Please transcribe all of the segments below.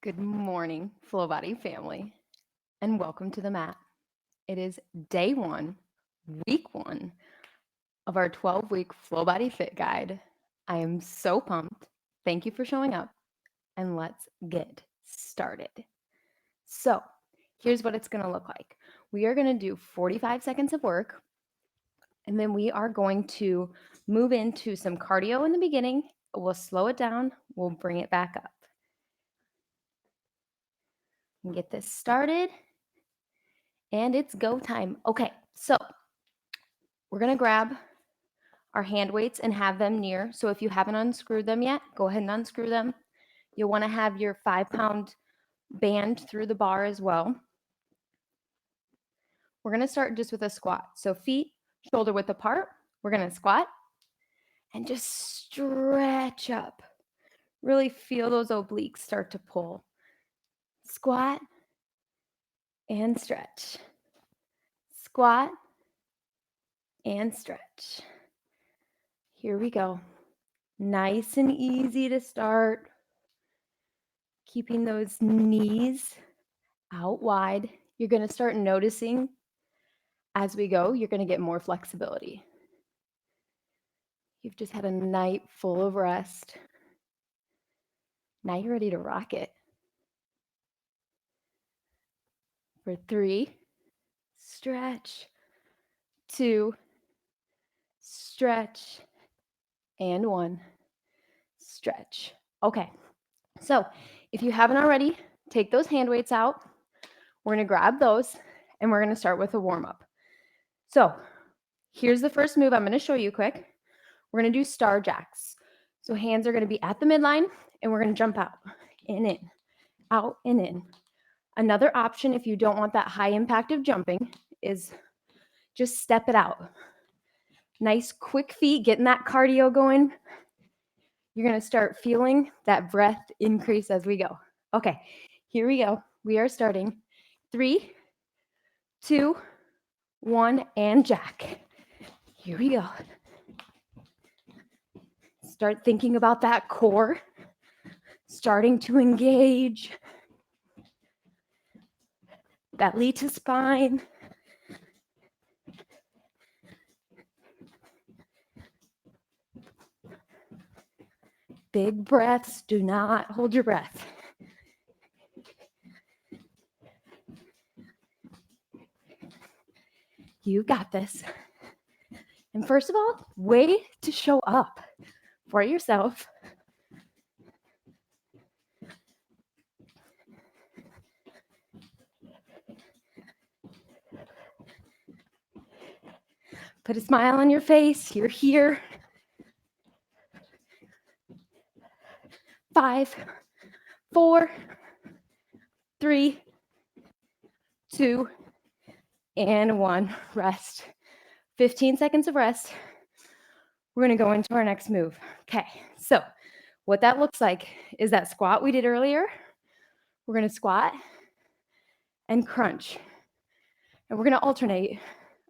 Good morning, Flobody family, and welcome to the mat. It is day 1, week 1 of our 12-week Flobody Fit Guide. I am so pumped. Thank you for showing up, and let's get started. So, here's what it's going to look like. We are going to do 45 seconds of work, and then we are going to move into some cardio in the beginning. We'll slow it down, we'll bring it back up. And get this started. And it's go time. Okay, so we're going to grab our hand weights and have them near. So if you haven't unscrewed them yet, go ahead and unscrew them. You'll want to have your 5-pound band through the bar as well. We're going to start just with a squat. So feet shoulder width apart. We're going to squat and just stretch up. Really feel those obliques start to pull. Squat and stretch. Squat and stretch. Here we go. Nice and easy to start. Keeping those knees out wide. You're going to start noticing as we go, you're going to get more flexibility. You've just had a night full of rest. Now you're ready to rock it. For 3, stretch, 2, stretch, and 1, stretch. Okay, so if you haven't already, take those hand weights out. We're going to grab those, and we're going to start with a warm-up. So here's the first move I'm going to show you quick. We're going to do star jacks. So hands are going to be at the midline, and we're going to jump out and in, out and in. Another option, if you don't want that high impact of jumping, is just step it out. Nice quick feet, getting that cardio going. You're going to start feeling that breath increase as we go. Okay, here we go. We are starting. 3, 2, 1, and jack. Here we go. Start thinking about that core, starting to engage. That lead to spine. Big breaths. Do not hold your breath. You got this. And first of all, way to show up for yourself. Put a smile on your face. You're here. 5, 4, 3, 2, and 1. Rest. 15 seconds of rest. We're going to go into our next move. Okay, so what that looks like is that squat we did earlier. We're going to squat and crunch. And we're going to alternate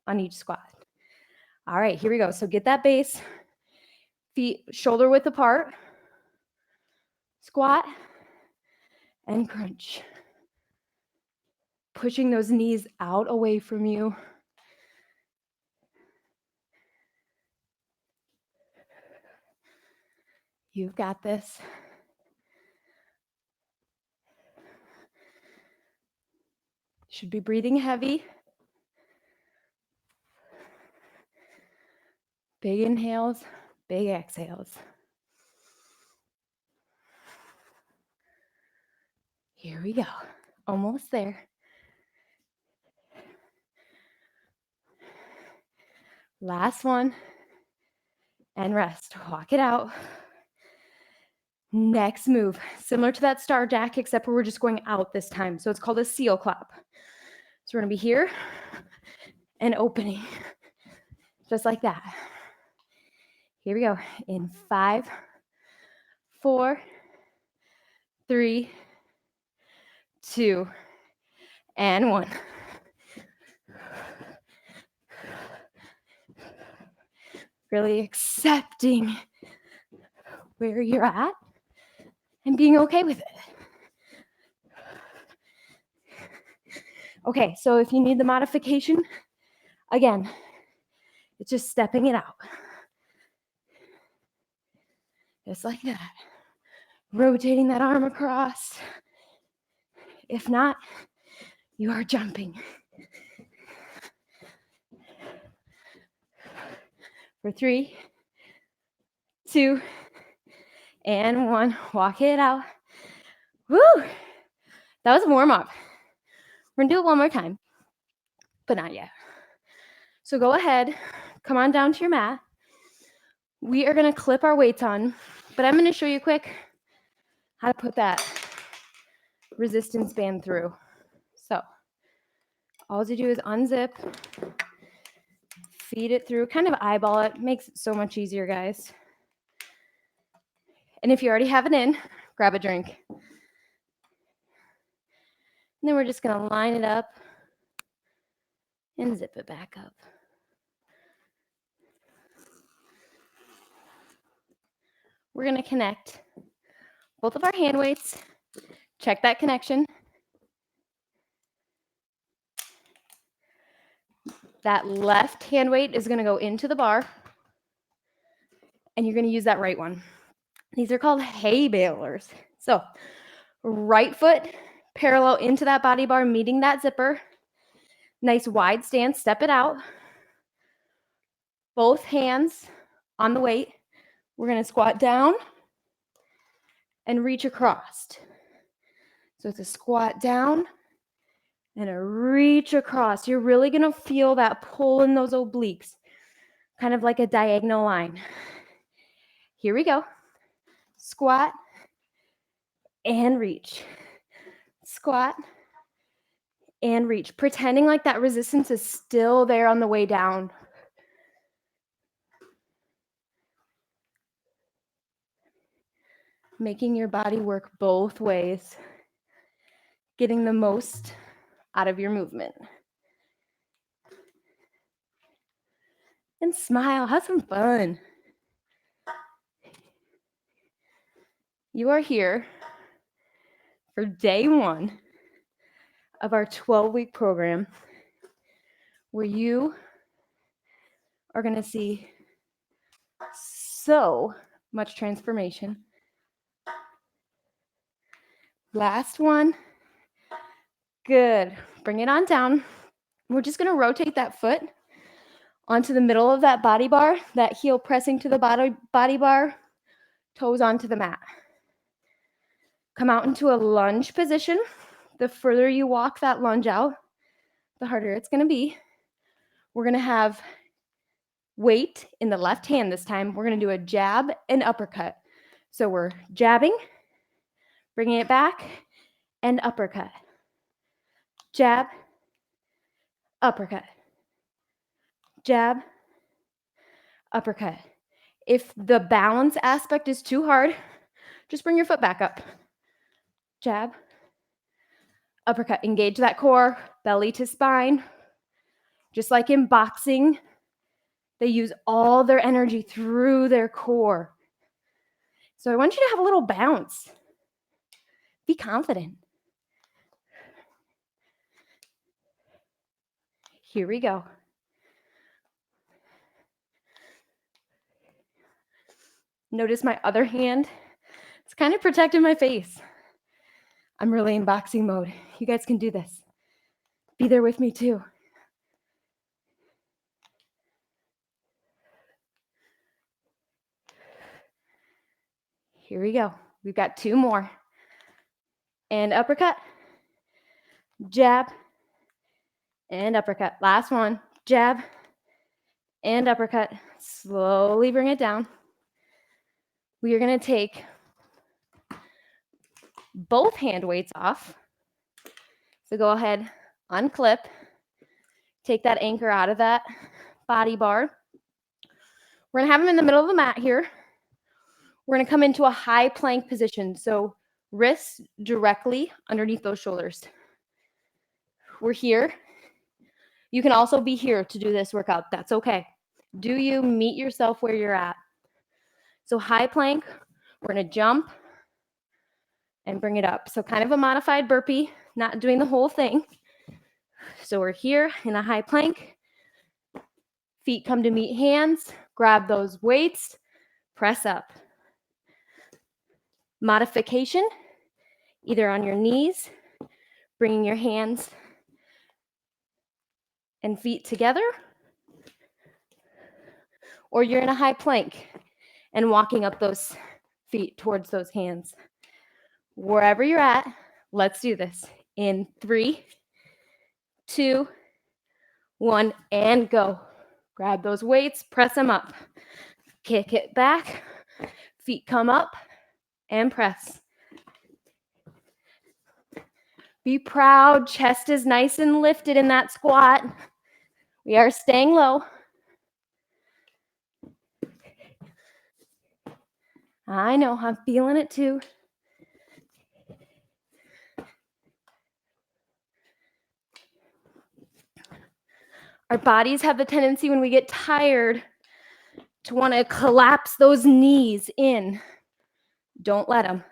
on each squat. All right, here we go. So get that base. Feet shoulder width apart. Squat and crunch. Pushing those knees out away from you. You've got this. Should be breathing heavy. Big inhales, big exhales. Here we go. Almost there. Last one. And rest. Walk it out. Next move, similar to that star jack, except for we're just going out this time. So it's called a seal clap. So we're going to be here and opening, just like that. Here we go. In 5, 4, 3, 2, and 1. Really accepting where you're at and being okay with it. Okay, so if you need the modification, again, it's just stepping it out. Just like that. Rotating that arm across. If not, you are jumping. For 3, 2, and 1. Walk it out. Woo! That was a warm-up. We're gonna do it one more time, but not yet. So go ahead, come on down to your mat. We are gonna clip our weights on, but I'm gonna show you quick how to put that resistance band through. So all you do is unzip, feed it through, kind of eyeball it. Makes it so much easier, guys. And if you already have it in, grab a drink. And then we're just gonna line it up and zip it back up. We're gonna connect both of our hand weights. Check that connection. That left hand weight is gonna go into the bar, and you're gonna use that right one. These are called hay balers. So right foot parallel into that body bar, meeting that zipper. Nice wide stance, step it out. Both hands on the weight. We're gonna squat down and reach across. So it's a squat down and a reach across. You're really gonna feel that pull in those obliques, kind of like a diagonal line. Here we go. Squat and reach. Squat and reach. Pretending like that resistance is still there on the way down. Making your body work both ways. Getting the most out of your movement. And smile, have some fun. You are here for day 1 of our 12-week program, where you are gonna see so much transformation. Last one. Good. Bring it on down. We're just gonna rotate that foot onto the middle of that body bar, that heel pressing to the body bar, toes onto the mat. Come out into a lunge position. The further you walk that lunge out, the harder it's gonna be. We're gonna have weight in the left hand this time. We're gonna do a jab and uppercut. So we're jabbing, bringing it back, and uppercut. Jab, uppercut. Jab, uppercut. If the balance aspect is too hard, just bring your foot back up. Jab, uppercut. Engage that core, belly to spine. Just like in boxing, they use all their energy through their core. So I want you to have a little bounce. Be confident. Here we go. Notice my other hand. It's kind of protecting my face. I'm really in boxing mode. You guys can do this. Be there with me too. Here we go. We've got 2 more. And uppercut, jab, and uppercut. Last one, jab, and uppercut. Slowly bring it down. We are gonna take both hand weights off. So go ahead, unclip, take that anchor out of that body bar. We're gonna have them in the middle of the mat here. We're gonna come into a high plank position. So wrists directly underneath those shoulders. We're here. You can also be here to do this workout. That's okay. Do you meet yourself where you're at? So high plank, we're gonna jump and bring it up. So kind of a modified burpee, not doing the whole thing. So we're here in a high plank. Feet come to meet hands. Grab those weights. Press up. Modification, either on your knees, bringing your hands and feet together, or you're in a high plank and walking up those feet towards those hands. Wherever you're at, let's do this. In 3, 2, 1, and go. Grab those weights, press them up. Kick it back, feet come up, and press. Be proud, chest is nice and lifted in that squat. We are staying low. I know, I'm feeling it too. Our bodies have the tendency when we get tired to want to collapse those knees in. Don't let them.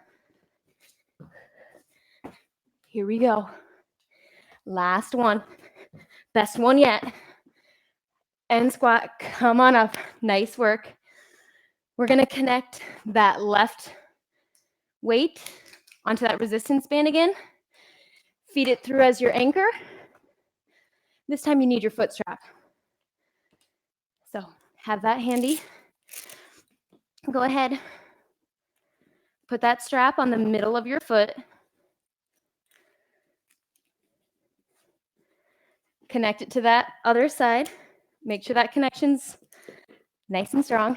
Here we go. Last one. Best one yet. End squat. Come on up. Nice work. We're going to connect that left weight onto that resistance band again. Feed it through as your anchor. This time you need your foot strap. So have that handy. Go ahead. Put that strap on the middle of your foot. Connect it to that other side. Make sure that connection's nice and strong.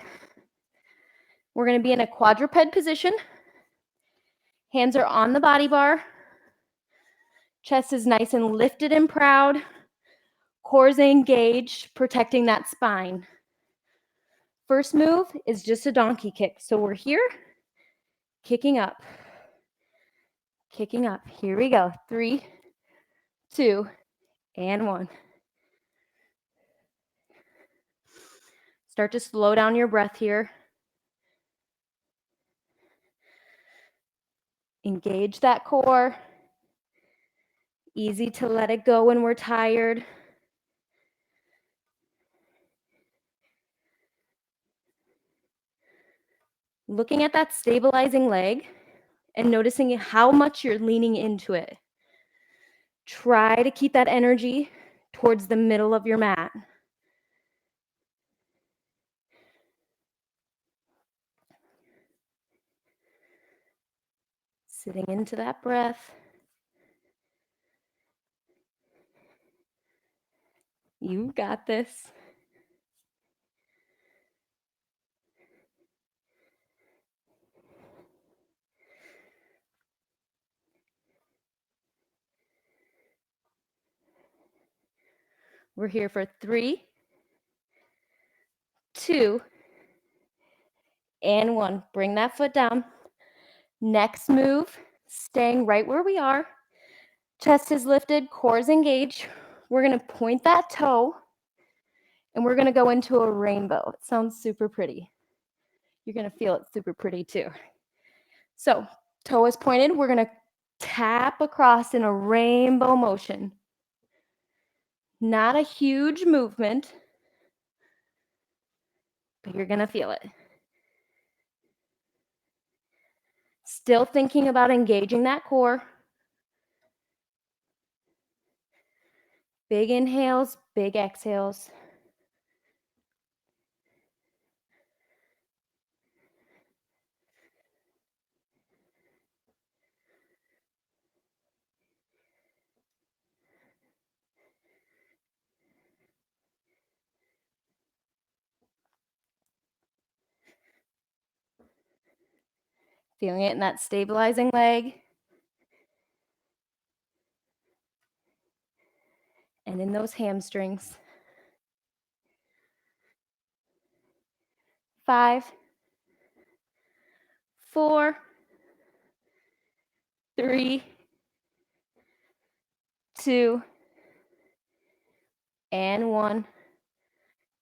We're going to be in a quadruped position. Hands are on the body bar. Chest is nice and lifted and proud. Core is engaged, protecting that spine. First move is just a donkey kick. So we're here, kicking up. Kicking up. Here we go. 3, 2, and 1. Start to slow down your breath here. Engage that core. Easy to let it go when we're tired. Looking at that stabilizing leg and noticing how much you're leaning into it. Try to keep that energy towards the middle of your mat. Sitting into that breath. You got this. We're here for 3, 2, and 1. Bring that foot down. Next move, staying right where we are. Chest is lifted, core is engaged. We're going to point that toe, and we're going to go into a rainbow. It sounds super pretty. You're going to feel it super pretty too. So, toe is pointed. We're going to tap across in a rainbow motion. Not a huge movement, but you're going to feel it. Still thinking about engaging that core. Big inhales, big exhales. Feeling it in that stabilizing leg. And in those hamstrings. 5, 4, 3, 2, and 1.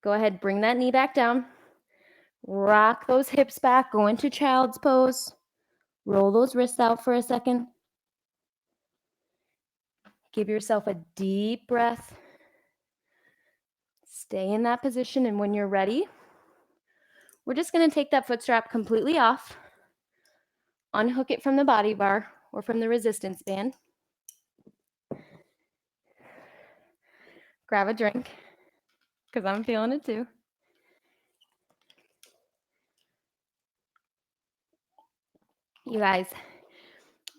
Go ahead, bring that knee back down. Rock those hips back, go into child's pose. Roll those wrists out for a second. Give yourself a deep breath. Stay in that position, and when you're ready, we're just going to take that foot strap completely off, unhook it from the body bar or from the resistance band. Grab a drink, because I'm feeling it too. You guys,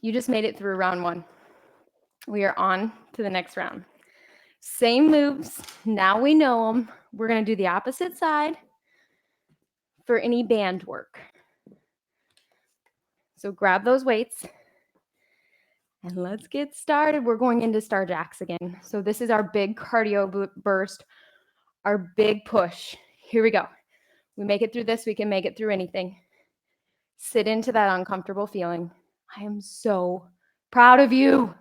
you just made it through round 1. We are on to the next round. Same moves. Now we know them. We're going to do the opposite side for any band work. So grab those weights and let's get started. We're going into star jacks again. So this is our big cardio burst, our big push. Here we go. We make it through this. We can make it through anything. Sit into that uncomfortable feeling. I am so proud of you.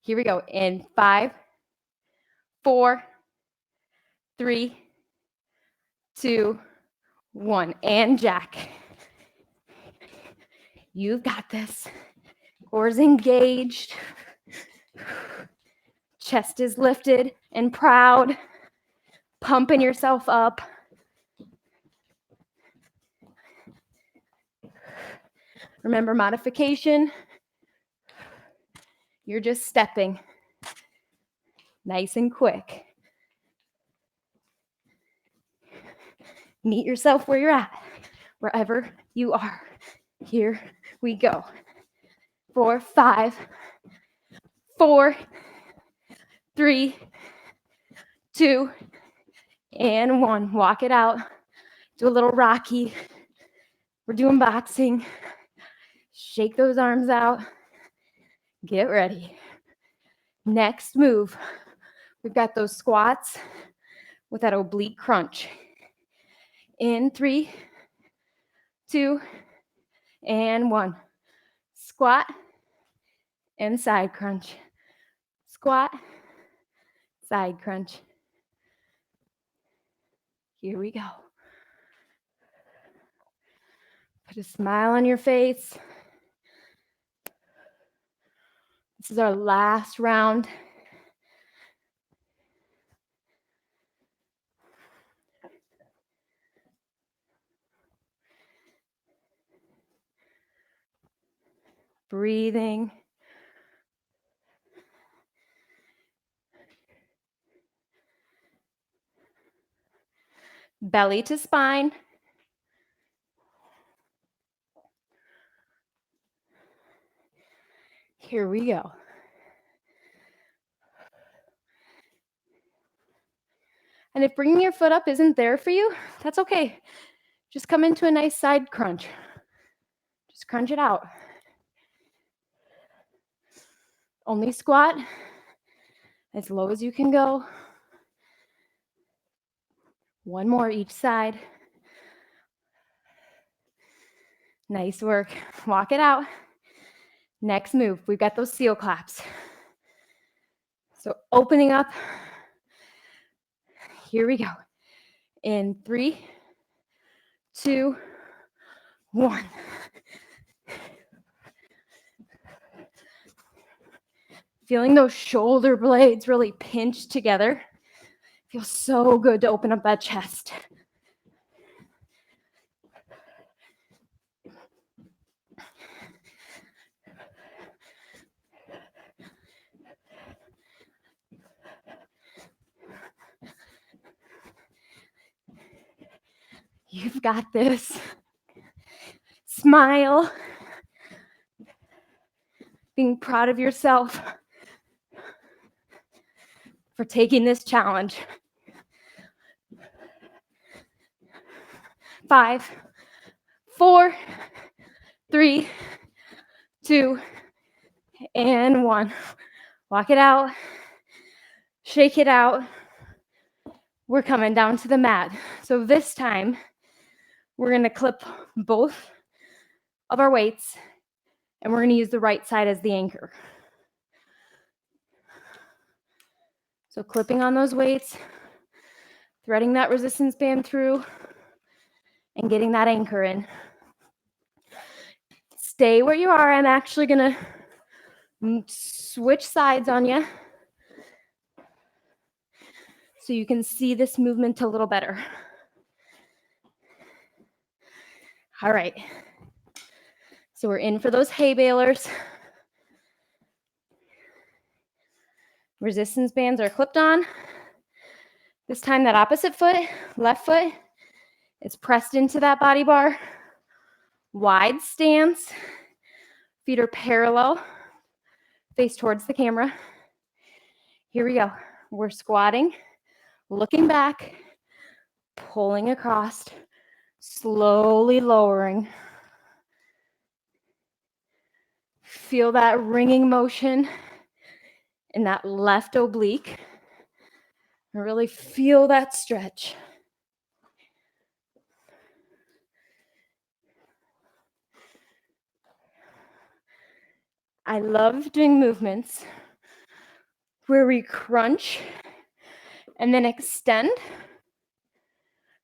Here we go. In 5, 4, 3, 2, 1. And jack. You've got this. Core's engaged. Chest is lifted and proud. Pumping yourself up. Remember modification. You're just stepping. Nice and quick. Meet yourself where you're at. Wherever you are. Here we go. 4, 5, 4, 3, 2, and 1. Walk it out. Do a little Rocky. We're doing boxing. Shake those arms out. Get ready. Next move. We've got those squats with that oblique crunch. In 3, 2, and 1. Squat and side crunch. Squat, side crunch. Here we go. Put a smile on your face. This is our last round. Breathing. Belly to spine. Here we go. And if bringing your foot up isn't there for you, that's okay. Just come into a nice side crunch. Just crunch it out. Only squat as low as you can go. One more each side. Nice work. Walk it out. Next move, we've got those seal claps. So opening up. Here we go. In 3, 2, 1. Feeling those shoulder blades really pinch together. Feels so good to open up that chest. You've got this. Smile. Being proud of yourself for taking this challenge. 5, 4, 3, 2, and 1. Walk it out. Shake it out. We're coming down to the mat. So this time, we're going to clip both of our weights, and we're going to use the right side as the anchor. So clipping on those weights, threading that resistance band through, and getting that anchor in. Stay where you are. I'm actually going to switch sides on you. so you can see this movement a little better. All right. So we're in for those hay balers. Resistance bands are clipped on. This time that opposite foot, left foot, is pressed into that body bar. Wide stance. Feet are parallel. Face towards the camera. Here we go. We're squatting, looking back, pulling across, slowly lowering. Feel that ringing motion in that left oblique. And really feel that stretch. I love doing movements where we crunch and then extend,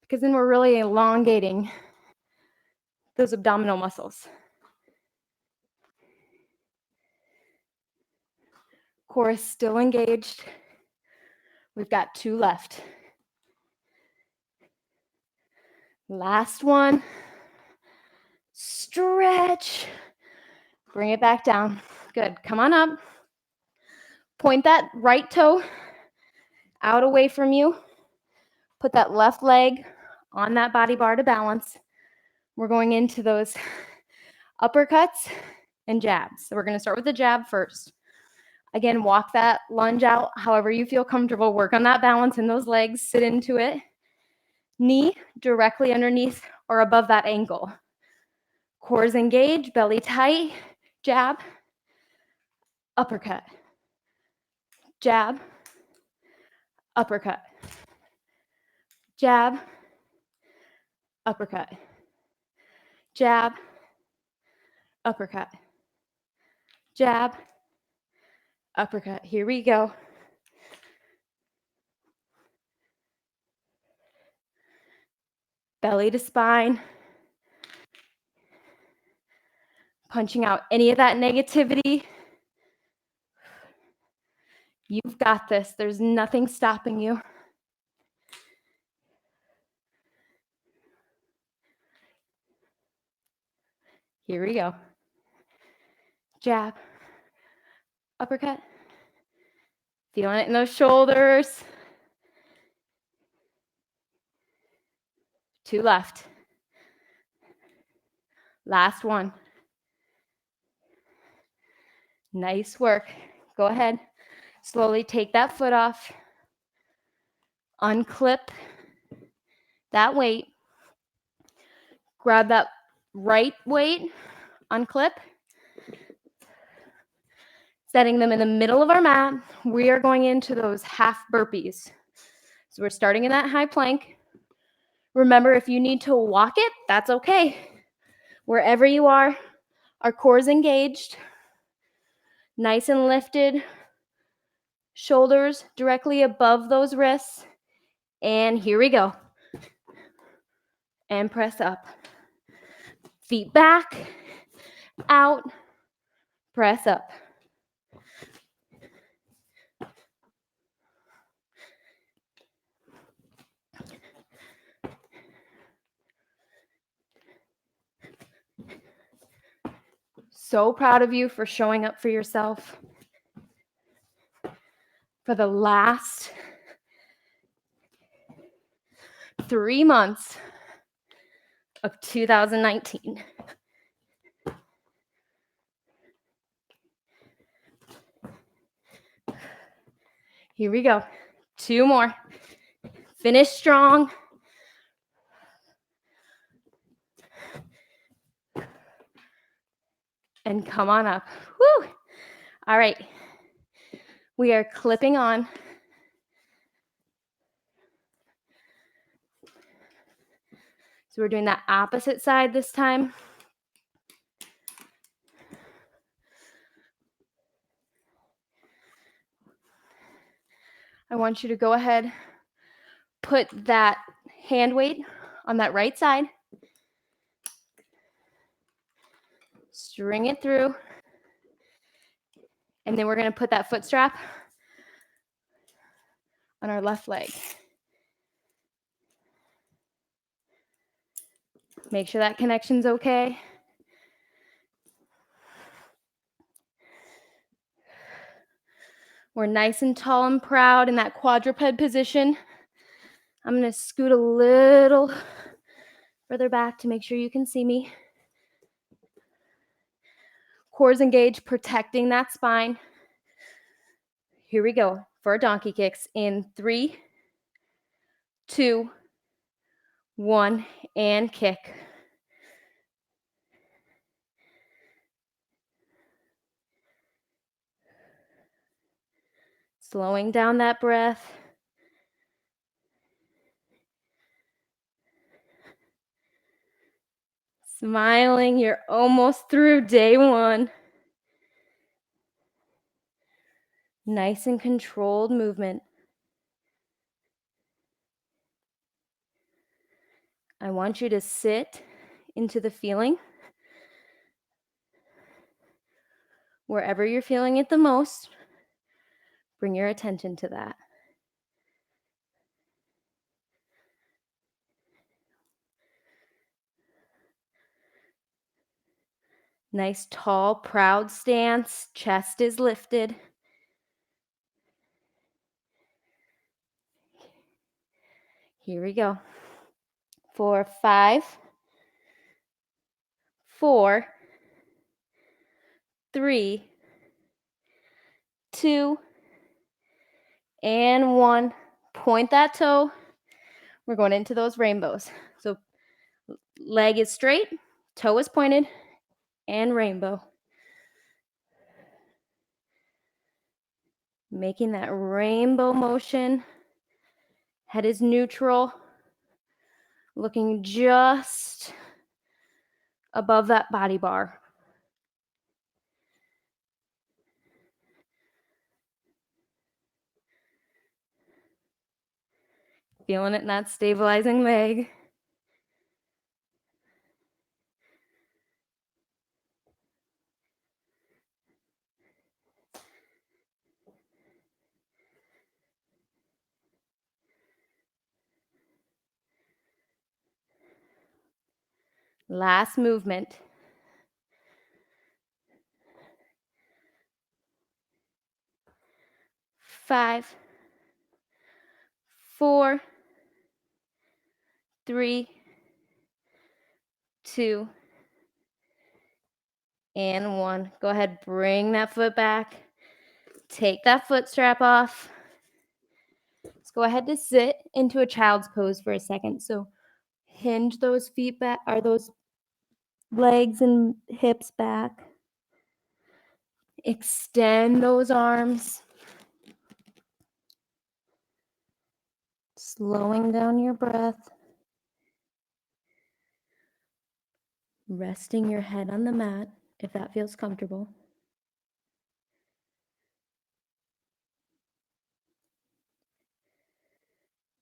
because then we're really elongating those abdominal muscles. Core is still engaged. We've got 2 left. Last one. Stretch. Bring it back down. Good. Come on up. Point that right toe out away from you. Put that left leg on that body bar to balance. We're going into those uppercuts and jabs. So we're going to start with the jab first. Again, walk that lunge out however you feel comfortable. Work on that balance in those legs. Sit into it. Knee directly underneath or above that ankle. Core is engaged, belly tight. Jab, uppercut. Jab, uppercut. Jab, uppercut. Jab, uppercut. Jab, uppercut. Here we go. Belly to spine. Punching out any of that negativity. You've got this. There's nothing stopping you. Here we go. Jab, uppercut. Feeling it in those shoulders. 2 left. Last one. Nice work. Go ahead. Slowly take that foot off. Unclip that weight. Grab that right weight. Unclip. Setting them in the middle of our mat. We are going into those half burpees. So we're starting in that high plank. Remember, if you need to walk it, that's okay. Wherever you are, our core is engaged. Nice and lifted. Shoulders directly above those wrists. And here we go. And press up. Feet back, out, press up. So proud of you for showing up for yourself. For the last 3 months of 2019. Here we go. 2 more. Finish strong. And come on up. Woo! All right. We are clipping on. So we're doing that opposite side this time. I want you to go ahead, put that hand weight on that right side. String it through. And then we're going to put that foot strap on our left leg. Make sure that connection's okay. We're nice and tall and proud in that quadruped position. I'm going to scoot a little further back to make sure you can see me. Cores engaged, protecting that spine. Here we go for our donkey kicks in 3, 2, 1, and kick. Slowing down that breath. Smiling, you're almost through day 1. Nice and controlled movement. I want you to sit into the feeling. Wherever you're feeling it the most, bring your attention to that. Nice, tall, proud stance. Chest is lifted. Here we go. For 5, 4, 3, 2, and 1. Point that toe. We're going into those rainbows. So leg is straight, toe is pointed, and rainbow. Making that rainbow motion. Head is neutral. Looking just above that body bar. Feeling it in that stabilizing leg. Last movement. 5, 4, 3, 2, and 1. Go ahead, bring that foot back. Take that foot strap off. Let's go ahead to sit into a child's pose for a second. So hinge those feet back, or those legs and hips back. Extend those arms. Slowing down your breath. Resting your head on the mat if that feels comfortable.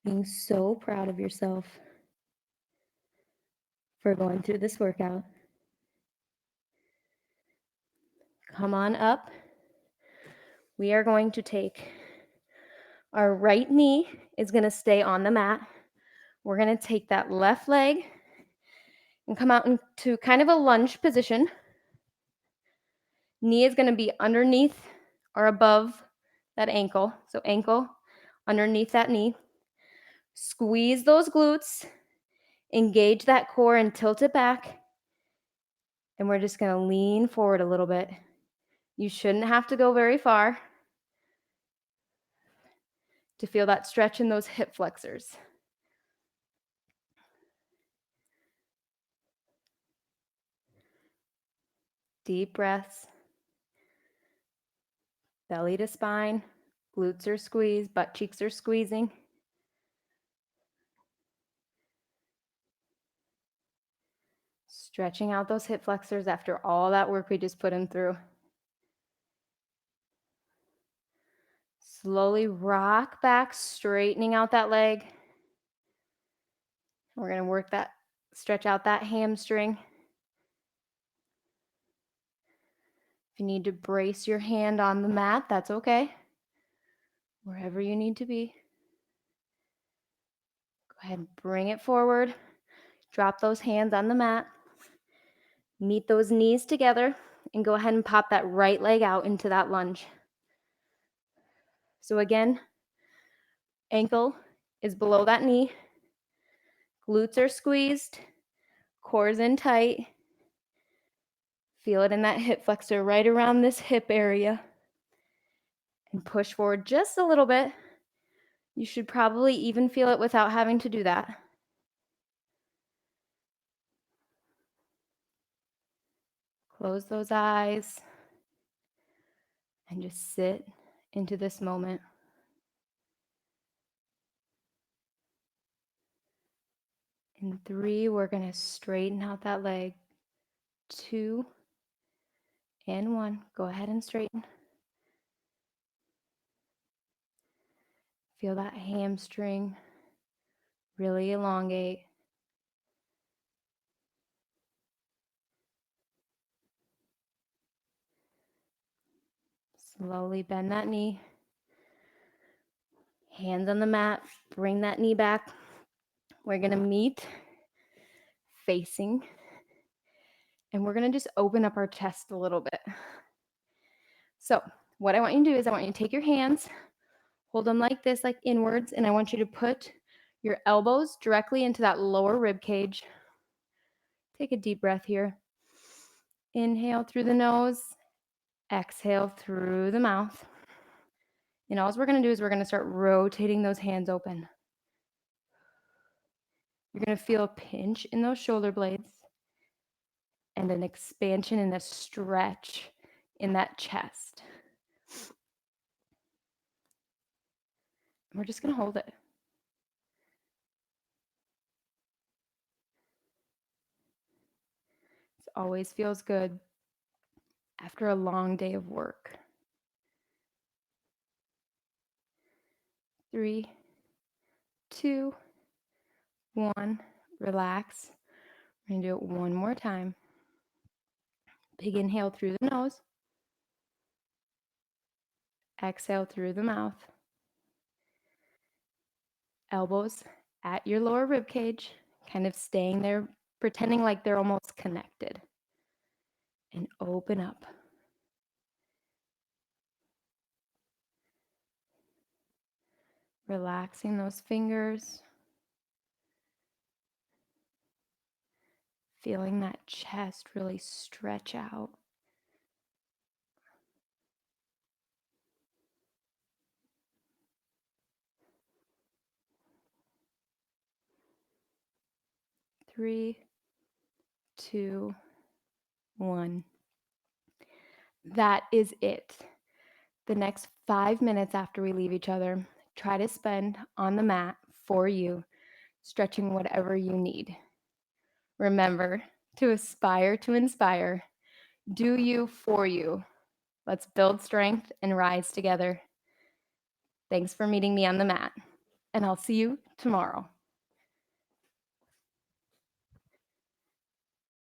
Being so proud of yourself for going through this workout. Come on up. We are going to take our right knee is going to stay on the mat. We're going to take that left leg and come out into kind of a lunge position. Knee is going to be underneath or above that ankle. So ankle underneath that knee. Squeeze those glutes. Engage that core and tilt it back. And we're just going to lean forward a little bit. You shouldn't have to go very far to feel that stretch in those hip flexors. Deep breaths. Belly to spine. Glutes are squeezed. Butt cheeks are squeezing. Stretching out those hip flexors after all that work we just put them through. Slowly rock back, straightening out that leg. We're going to work that, stretch out that hamstring. If you need to brace your hand on the mat, that's okay. Wherever you need to be. ahead and bring it forward. Drop those hands on the mat. Meet those knees together and go ahead and pop that right leg out into that lunge. So again, ankle is below that knee. Glutes are squeezed. Core's in tight. Feel it in that hip flexor right around this hip area. And push forward just a little bit. You should probably even feel it without having to do that. Close those eyes and just sit into this moment. In 3, we're going to straighten out that leg. 2 and 1. Go ahead and straighten. Feel that hamstring really elongate. Slowly bend that knee. Hands on the mat. Bring that knee back. We're going to meet facing. And we're going to just open up our chest a little bit. So what I want you to do is I want you to take your hands, hold them like this, like inwards, and I want you to put your elbows directly into that lower rib cage. Take a deep breath here. Inhale through the nose, exhale through the mouth. And all we're going to do is we're going to start rotating those hands open. You're going to feel a pinch in those shoulder blades and an expansion and a stretch in that chest. We're just going to hold it. This always feels good after a long day of work. 3, 2, 1. Relax. We're going to do it one more time. Big inhale through the nose. Exhale through the mouth. Elbows at your lower rib cage, kind of staying there, pretending like they're almost connected. And open up. Relaxing those fingers. Feeling that chest really stretch out. Three, 2, 1. That is it. The next 5 minutes after we leave each other, try to spend on the mat for you, stretching whatever you need. Remember to aspire to inspire. Do you for you. Let's build strength and rise together. Thanks for meeting me on the mat, and I'll see you tomorrow.